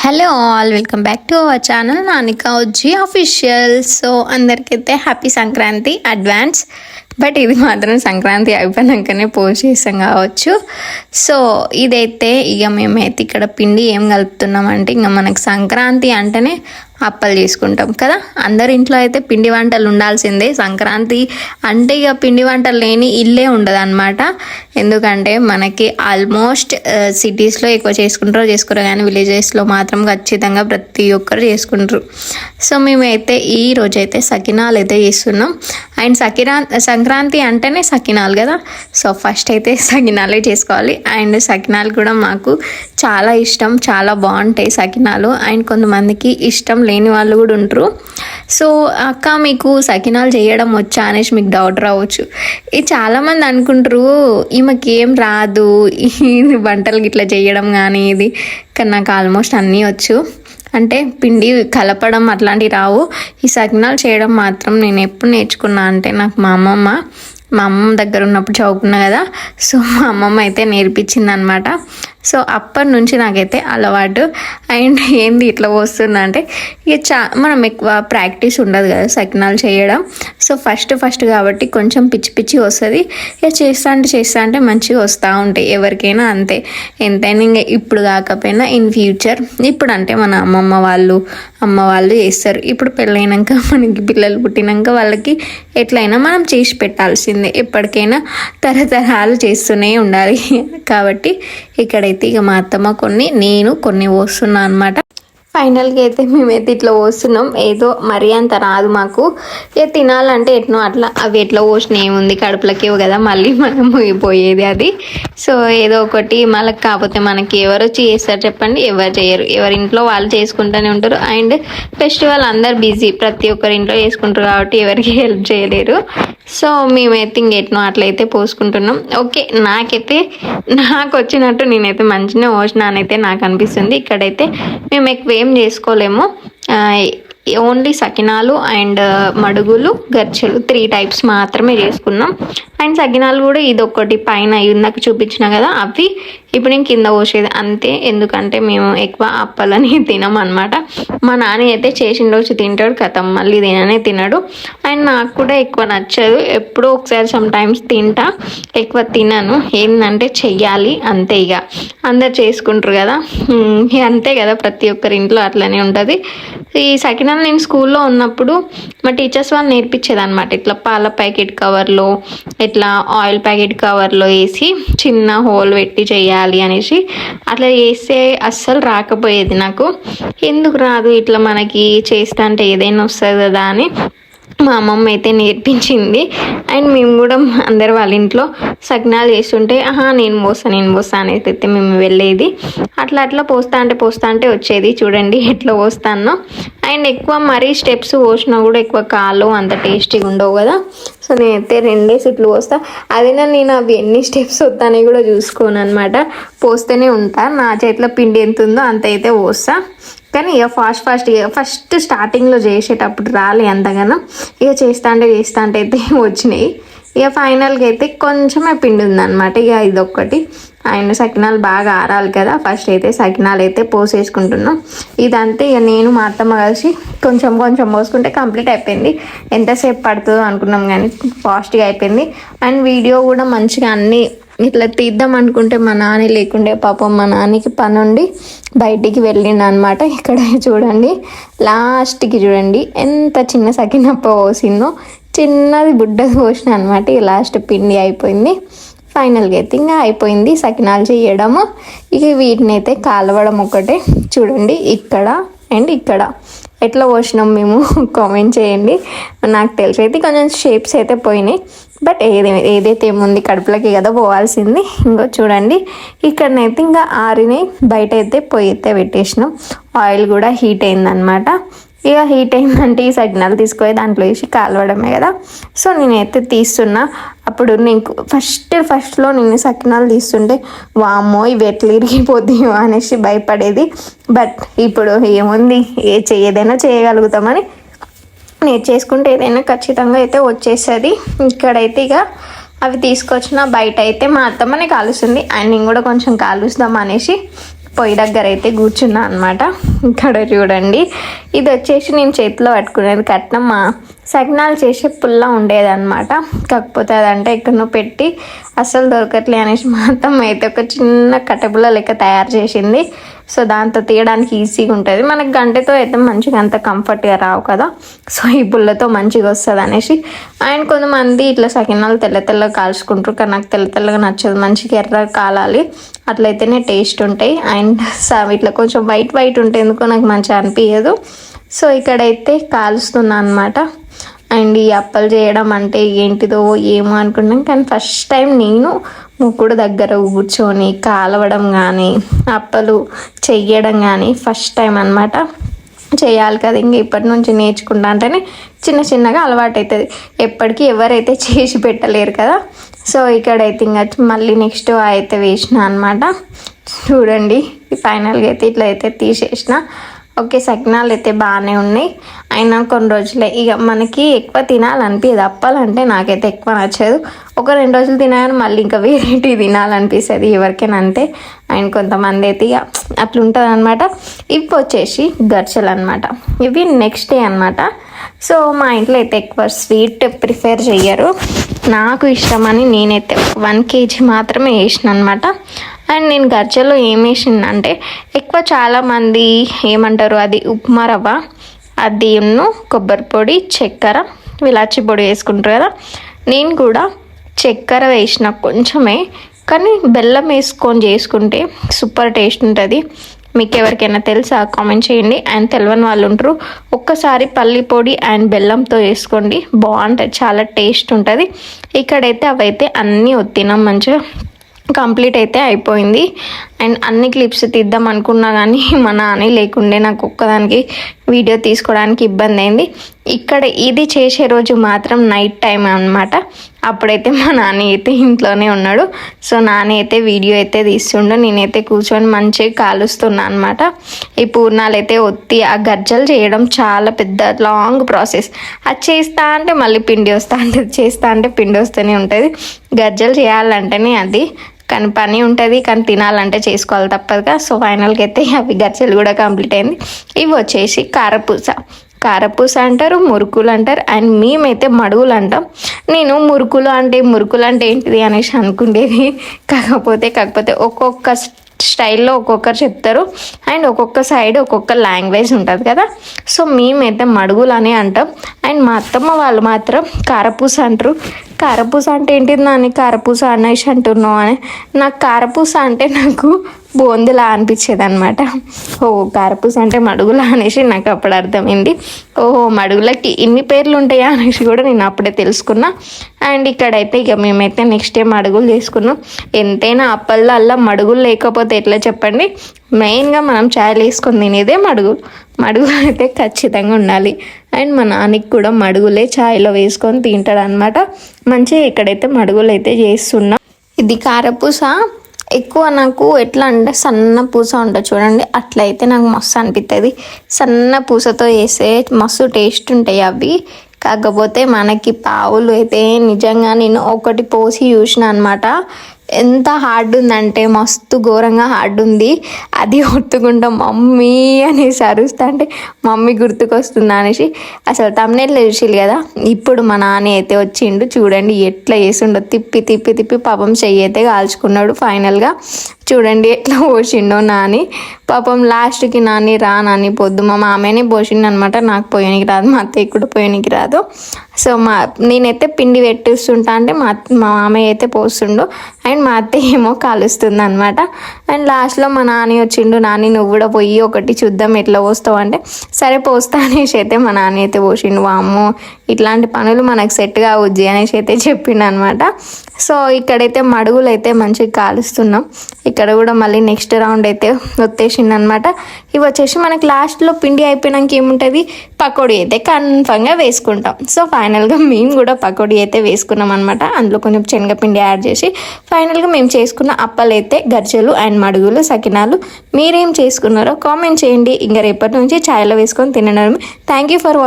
Hello all, welcome back to our channel Nanika Ujji official. So అందరికైతే happy Sankranti advance. But ఇది మాత్రం Sankranti అయిపోయినాకనే post చేస్తాం కావచ్చు. సో ఇదైతే ఇక మేమైతే ఇక్కడ పిండి ఏం కలుపుతున్నామంటే, ఇంకా మనకు సంక్రాంతి అంటేనే అప్పలు చేసుకుంటాం కదా. అందరి ఇంట్లో అయితే పిండి వంటలు ఉండాల్సిందే. సంక్రాంతి అంటే ఇక పిండి వంటలు లేని ఇల్లే ఉండదు అనమాట. ఎందుకంటే మనకి ఆల్మోస్ట్ సిటీస్లో ఎక్కువ చేసుకోరు కానీ విలేజెస్లో మాత్రం ఖచ్చితంగా ప్రతి ఒక్కరు చేసుకుంటారు. సో మేమైతే ఈ రోజైతే సకినాలు అయితే చేస్తున్నాం. అండ్ సంక్రాంతి అంటేనే సకినాలు కదా. సో ఫస్ట్ అయితే సకినాలే చేసుకోవాలి. అండ్ సకినాలు కూడా మాకు చాలా ఇష్టం, చాలా బాగుంటాయి సకినాలు. అండ్ కొంతమందికి ఇష్టం లేని వాళ్ళు కూడా ఉంటారు. సో అక్క మీకు సకినాలు చేయడం వచ్చా అనేసి మీకు డౌట్ రావచ్చు. ఇది చాలామంది అనుకుంటారు ఈమెకి ఏం రాదు ఇది వంటలు ఇట్లా చేయడం కానీ ఇది, కానీ నాకు ఆల్మోస్ట్ అన్నీ వచ్చు. అంటే పిండి కలపడం అట్లాంటివి రావు. ఈ సకినాలు చేయడం మాత్రం నేను ఎప్పుడు నేర్చుకున్నా అంటే, నాకు మా అమ్మమ్మ దగ్గర ఉన్నప్పుడు చదువుకున్నా కదా. సో మా అమ్మమ్మ అయితే నేర్పించింది అనమాట. సో అప్పటి నుంచి నాకైతే అలవాటు. అండ్ ఏంది ఇట్లా వస్తుందా అంటే, ఇక మనం ఎక్కువ ప్రాక్టీస్ ఉండదు కదా సకినాలు చేయడం. సో ఫస్ట్ కాబట్టి కొంచెం పిచ్చి వస్తుంది. ఇక చేస్తా అంటే మంచిగా వస్తూ ఉంటాయి. ఎవరికైనా అంతే, ఎంతైనా ఇంకా ఇప్పుడు కాకపోయినా ఇన్ ఫ్యూచర్. ఇప్పుడు అంటే మన అమ్మ వాళ్ళు చేస్తారు. ఇప్పుడు పెళ్ళైనాక మనకి పిల్లలు పుట్టినాక వాళ్ళకి ఎట్లయినా మనం చేసి పెట్టాల్సిందే. ఎప్పటికైనా తరతరాలు చేస్తూనే ఉండాలి కాబట్టి ఇక్కడైతే ఇక మా అత్తమ్మ నేను కొన్ని పోస్తున్నా అనమాట. ఫైనల్గా అయితే మేమైతే ఇట్లా పోస్తున్నాం. ఏదో మరీ అంత రాదు మాకు. ఇక తినాలంటే ఎట్నో అట్లా, అవి ఎట్లా పోసిన ఏముంది, కడుపులకి కదా మళ్ళీ మనం పోయేది అది. సో ఏదో ఒకటి మళ్ళీ, కాకపోతే మనకి ఎవరు వచ్చి చేస్తారు చెప్పండి, ఎవరు చేయరు. ఎవరి ఇంట్లో వాళ్ళు చేసుకుంటూనే ఉంటారు. అండ్ ఫెస్టివల్ అందరు బిజీ, ప్రతి ఒక్కరి ఇంట్లో చేసుకుంటారు కాబట్టి ఎవరికి హెల్ప్ చేయలేరు. సో మేమైతే ఇంకెట్నో అట్లయితే పోసుకుంటున్నాం. ఓకే, నాకు వచ్చినట్టు నేనైతే మంచిగా పోసినానైతే నాకు అనిపిస్తుంది. ఇక్కడైతే మేము ఎక్కువ ఏం చేసుకోలేము. ఓన్లీ సకినాలు అండ్ మడుగులు, గర్చెలు 3 టైప్స్ మాత్రమే చేసుకున్నాం. అండ్ సకినాలు కూడా ఇదొకటి పైన ఇందాక చూపించిన కదా, అవి ఇప్పుడు నేను కింద పోసేది అంతే. ఎందుకంటే మేము ఎక్కువ అప్పలని తినం అనమాట. మా నాన్న అయితే చేసిన రోజు తింటాడు, కథం మళ్ళీ తినడు. అండ్ నాకు కూడా ఎక్కువ నచ్చదు. ఎప్పుడో ఒకసారి సమ్ టైమ్స్ తింటా, ఎక్కువ తినను. ఏంటంటే చెయ్యాలి అంతే. ఇక అందరు చేసుకుంటారు కదా, అంతే కదా, ప్రతి ఒక్కరి ఇంట్లో అట్లనే ఉంటుంది. ఈ సకినాలు నేను స్కూల్లో ఉన్నప్పుడు మా టీచర్స్ వాళ్ళు నేర్పించేది అనమాట. ఇట్లా పాల ప్యాకెట్ కవర్లో, ఇట్లా ఆయిల్ ప్యాకెట్ కవర్లో వేసి చిన్న హోల్ పెట్టి చేయాలి అనేసి. అట్లా చేస్తే అస్సలు రాకపోయేది నాకు. ఎందుకు రాదు, ఇట్లా మనకి చేస్తా అంటే ఏదైనా వస్తుంది కదా అని మా అమ్మమ్మ అయితే నేర్పించింది. అండ్ మేము కూడా అందరు వాళ్ళ ఇంట్లో సకినాలు చేస్తుంటే నేను పోస్తా అనేది అయితే మేము వెళ్ళేది. అట్లా పోస్తా అంటే వచ్చేది. చూడండి ఎట్లా పోస్తానో. అండ్ ఎక్కువ మరీ స్టెప్స్ పోసినా కూడా ఎక్కువ కాలు అంత టేస్టీగా ఉండవు కదా. సో నేనైతే 2 ఇట్లు పోస్తా. అదేనా నేను అవి ఎన్ని స్టెప్స్ వస్తానని కూడా చూసుకోను అనమాట. పోస్తూనే ఉంటా. నా చేతిలో పిండి ఎంత ఉందో అంత అయితే పోస్తా. కానీ ఇక ఫస్ట్ స్టార్టింగ్లో చేసేటప్పుడు రాలే అంతగానో. ఇక చేస్తా అంటే అయితే వచ్చినాయి. ఇక ఫైనల్గా అయితే కొంచెమే పిండి ఉందన్నమాట. ఇక ఇదొక్కటి. అండ్ సకినాలు బాగా ఆరాలి కదా. ఫస్ట్ అయితే సకినాలు అయితే పోసేసుకుంటున్నాం. ఇదంతే. ఇక నేను మా అత్తమ్మ కలిసి కొంచెం పోసుకుంటే కంప్లీట్ అయిపోయింది. ఎంతసేపు పడుతుందో అనుకున్నాం కానీ ఫాస్ట్గా అయిపోయింది. అండ్ వీడియో కూడా మంచిగా అన్నీ ఇట్లా తీద్దాం అనుకుంటే మా నాన్న లేకుండే. పాపం మా నాన్నకి పని ఉండి బయటికి వెళ్ళిండు అనమాట. ఇక్కడ చూడండి, లాస్ట్కి చూడండి ఎంత చిన్న సకినప్ప పోసిందో. చిన్నది బుడ్డది పోసిన అనమాట. ఈ లాస్ట్ పిండి అయిపోయింది. ఫైనల్గా అయితే ఇంకా అయిపోయింది సకినాలు చేయడము. ఇక వీటిని అయితే కాలవడం ఒకటే. చూడండి ఇక్కడ అండ్ ఇక్కడ ఎట్లా పోసినాం మేము కామెంట్ చేయండి. నాకు తెలిసి అయితే కొంచెం షేప్స్ అయితే పోయినాయి. బట్ ఏదైతే ఏముంది, కడుపులకి కదా పోవాల్సింది. ఇంకో చూడండి ఇక్కడనైతే ఇంకా ఆరినాయి. బయట అయితే పొయ్యి అయితే పెట్టేసినాం. ఆయిల్ కూడా హీట్ అయిందనమాట. ఇక హీట్ అయిందంటే ఈ సకినాలు తీసుకొని దాంట్లో వేసి కాలవడమే కదా. సో నేనైతే తీస్తున్నా. అప్పుడు నేను ఫస్ట్లో నేను సకినాలు తీస్తుంటే వామ్మో ఇవి ఎట్లా ఇరిగిపోతాయో అనేసి భయపడేది. బట్ ఇప్పుడు ఏముంది, ఏదైనా చేయగలుగుతామని నేర్చేసుకుంటే ఏదైనా ఖచ్చితంగా అయితే వచ్చేస్తుంది. ఇక్కడైతే ఇక అవి తీసుకొచ్చిన బయట అయితే మా అత్తమ్మనే కాలుస్తుంది. అండ్ నేను కూడా కొంచెం కాలుస్తాం అనేసి పొయ్యి దగ్గర అయితే కూర్చున్నా అనమాట. ఇక్కడ చూడండి, ఇది వచ్చేసి నేను చేతిలో పట్టుకునేది కట్నం మా సగ్నాలు చేసే పుల్ల ఉండేదన్నమాట. కాకపోతే అదంటే ఎక్కడనో పెట్టి అస్సలు దొరకట్లే అనేసి మాత్రం అయితే ఒక చిన్న కట్టెపుల్ల లెక్క తయారు చేసింది. సో దాంతో తీయడానికి ఈజీగా ఉంటుంది. మనకి గంటెతో అయితే మంచిగా అంత కంఫర్ట్గా రావు కదా, సో ఈ పుల్లతో మంచిగా వస్తుంది అనేసి. అండ్ కొంతమంది ఇట్లా సకినాలు తెల్ల తెల్లగా కాల్చుకుంటారు, కానీ నాకు తెల్ల తెల్లగా నచ్చదు, మంచిగా ఎర్రగా కాలాలి, అట్లయితేనే టేస్ట్ ఉంటాయి. అండ్ ఇట్లా కొంచెం వైట్ వైట్ ఉంటే ఎందుకో నాకు మంచిగా అనిపించదు. సో ఇక్కడైతే కాలుస్తున్నా అనమాట. అండ్ ఈ అప్పలు చేయడం అంటే ఏంటిదో ఏమో అనుకున్నాం, కానీ ఫస్ట్ టైం నేను ముక్కుడు దగ్గర కూర్చొని కాలవడం కానీ అప్పలు చెయ్యడం కానీ ఫస్ట్ టైం అనమాట. చేయాలి కదా, ఇంక ఇప్పటి నుంచి నేర్చుకుంటా అంటేనే చిన్న చిన్నగా అలవాటు అవుతుంది. ఎప్పటికీ ఎవరైతే చేసి పెట్టలేరు కదా. సో ఇక్కడైతే ఇంకా మళ్ళీ నెక్స్ట్ అయితే వేసిన అనమాట. చూడండి ఫైనల్గా అయితే ఇట్లా అయితే తీసేసిన. ఓకే, సకినాలు అయితే బాగానే ఉన్నాయి. అయినా కొన్ని రోజులే ఇక మనకి ఎక్కువ తినాలనిపించదు. అప్పాలంటే నాకైతే ఎక్కువ నచ్చదు. ఒక 2 రోజులు తినాలని మళ్ళీ ఇంకా వెరైటీ తినాలనిపిస్తుంది ఎవరికైనా అంతే. అండ్ కొంతమంది అయితే ఇక అట్లుంటుంది అనమాట. ఇవి వచ్చేసి గర్చలు అనమాట. ఇవి నెక్స్ట్ డే అనమాట. సో మా ఇంట్లో అయితే ఎక్కువ స్వీట్ ప్రిఫర్ చెయ్యరు. నాకు ఇష్టమని నేనైతే 1 kg మాత్రమే వేసిన అనమాట. అండ్ నేను గర్చలో ఏం వేసిందంటే ఎక్కువ చాలామంది ఏమంటారు, అది ఉప్మా రవ్వ, అది కొబ్బరి పొడి, చక్కెర, ఇలాచి పొడి వేసుకుంటారు కదా. నేను కూడా చక్కెర వేసిన కొంచెమే, కానీ బెల్లం వేసుకొని చేసుకుంటే సూపర్ టేస్ట్ ఉంటుంది. మీకు ఎవరికైనా తెలుసా కామెంట్ చేయండి. అండ్ తెలియని వాళ్ళు ఉంటారు, ఒక్కసారి పల్లి పొడి అండ్ బెల్లంతో వేసుకోండి, బాగుంటుంది, చాలా టేస్ట్ ఉంటుంది. ఇక్కడైతే అవైతే అన్నీ ఒత్తినాం, మంచిగా కంప్లీట్ అయితే అయిపోయింది. అండ్ అన్ని క్లిప్స్ తీద్దాం అనుకున్నా కానీ మా నాన్న లేకుండే నాకు ఒక్కదానికి వీడియో తీసుకోవడానికి ఇబ్బంది అయింది. ఇక్కడ ఇది చేసే రోజు మాత్రం నైట్ టైం అనమాట. అప్పుడైతే మా నాన్న అయితే ఇంట్లోనే ఉన్నాడు. సో నాన్న అయితే వీడియో అయితే తీస్తుండు, నేనైతే కూర్చొని మంచిగా కాలుస్తున్నా అనమాట. ఈ పూర్ణాలు అయితే ఒత్తి ఆ గర్జలు చేయడం చాలా పెద్ద లాంగ్ ప్రాసెస్. అది చేస్తా అంటే మళ్ళీ పిండి వస్తా అంటే, చేస్తా అంటే పిండి వస్తూనే ఉంటుంది. గర్జలు చేయాలంటేనే అది కానీ పని ఉంటుంది, కానీ తినాలంటే చేసుకోవాలి తప్పదుగా. సో ఫైనల్గా అయితే అవి గర్చలు కూడా కంప్లీట్ అయింది. ఇవి వచ్చేసి కారపూస అంటారు, మురుకులు అంటారు. అండ్ మేమైతే మడుగులు అంటాం. నేను మురుకులు అంటే ఏంటిది అనేసి అనుకునేది. కాకపోతే ఒక్కొక్క స్టైల్లో ఒక్కొక్కరు చెప్తారు. అండ్ ఒక్కొక్క సైడ్ ఒక్కొక్క లాంగ్వేజ్ ఉంటుంది కదా. సో మేమైతే మడుగులు అని అంటాం. అండ్ మా అత్తమ్మ వాళ్ళు మాత్రం కారపూస అంటారు. కారపూస అంటే ఏంటిది నాని కారపూస అనేసి అంటున్నావు అని. నాకు కారపూస అంటే నాకు బూందిలా అనిపించేది అనమాట. కారపూస అంటే మడుగులా అనేసి నాకు అప్పుడు అర్థమైంది. మడుగులకి ఇన్ని పేర్లు ఉంటాయా అనేసి కూడా నేను అప్పుడే తెలుసుకున్నా. అండ్ ఇక్కడైతే ఇక మేమైతే నెక్స్ట్ డే మడుగులు చేసుకున్నాం. ఎంతైనా అప్పల్లో మడుగులు లేకపోతే ఎట్లా చెప్పండి. మెయిన్గా మనం చాయలు వేసుకొని తినేదే మడుగులు అయితే ఖచ్చితంగా ఉండాలి. అండ్ మా నాన్నకి కూడా మడుగులే ఛాయ్లో వేసుకొని తింటాడు అనమాట. మంచిగా ఇక్కడైతే మడుగులు అయితే చేస్తున్నాం. ఇది కారపూస ఎక్కువ నాకు ఎట్లా అంటే సన్న పూస ఉంటుంది చూడండి, అట్లయితే నాకు మస్తు అనిపిస్తుంది. సన్న పూసతో వేస్తే మస్తు టేస్ట్ ఉంటాయి అవి. కాకపోతే మనకి పావులు అయితే నిజంగా నేను ఒకటి పోసి చూసిన అనమాట. ఎంత హార్డ్ ఉందంటే మస్తు ఘోరంగా హార్డ్ ఉంది. అది ఒత్తుకుంటా మమ్మీ అనేసి అరుస్తా అంటే మమ్మీ గుర్తుకొస్తుందా అనేసి. అసలు తమ్నేల్లో చూసిల్లు కదా. ఇప్పుడు మా నాన్న అయితే వచ్చిండు, చూడండి ఎట్లా చేసిండో, తిప్పి తిప్పి తిప్పి పాపం చెయ్యి అయితే కాల్చుకున్నాడు. ఫైనల్గా చూడండి ఎట్లా పోసిండో నాని. పాపం లాస్ట్కి నాని పొద్దు మా మామయ్యనే పోసిండు అనమాట. నాకు పోయనికి రాదు, మా అత్తయ్య కూడా పోయనికి రాదు. సో నేనైతే పిండి పెట్టిస్తుంటా అంటే మా మామయ్య అయితే పోస్తుండు. అండ్ మా అత్తయ్య ఏమో కాలుస్తుంది అనమాట. అండ్ లాస్ట్లో మా నాని వచ్చిండు, నాని నువ్వు కూడా పోయి ఒకటి చూద్దాం ఎట్లా పోస్తావు అంటే సరే పోస్తా అనేసి అయితే మా నాన్న అయితే పోసిండు. వామ్మో ఇట్లాంటి పనులు మనకు సెట్ కావద్దు అనేసి అయితే చెప్పిండు అనమాట. సో ఇక్కడైతే మడుగులు అయితే మంచిగా కాలుస్తున్నాం. ఇక్కడ కూడా మళ్ళీ నెక్స్ట్ రౌండ్ అయితే వచ్చేసింది అనమాట. ఇవి వచ్చేసి మనకి లాస్ట్లో పిండి అయిపోయినాక ఏముంటుంది, పకోడీ అయితే కన్ఫర్మ్గా వేసుకుంటాం. సో ఫైనల్గా మేము కూడా పకోడీ అయితే వేసుకున్నాం అనమాట. అందులో కొంచెం శనగపిండి యాడ్ చేసి ఫైనల్గా మేము చేసుకున్న అప్పలు అయితే గర్జలు అండ్ మడుగులు, సకినాలు. మీరేం చేసుకున్నారో కామెంట్ చేయండి. ఇంకా రేపటి నుంచి ఛాయ్లో వేసుకొని తినడం. Thank you for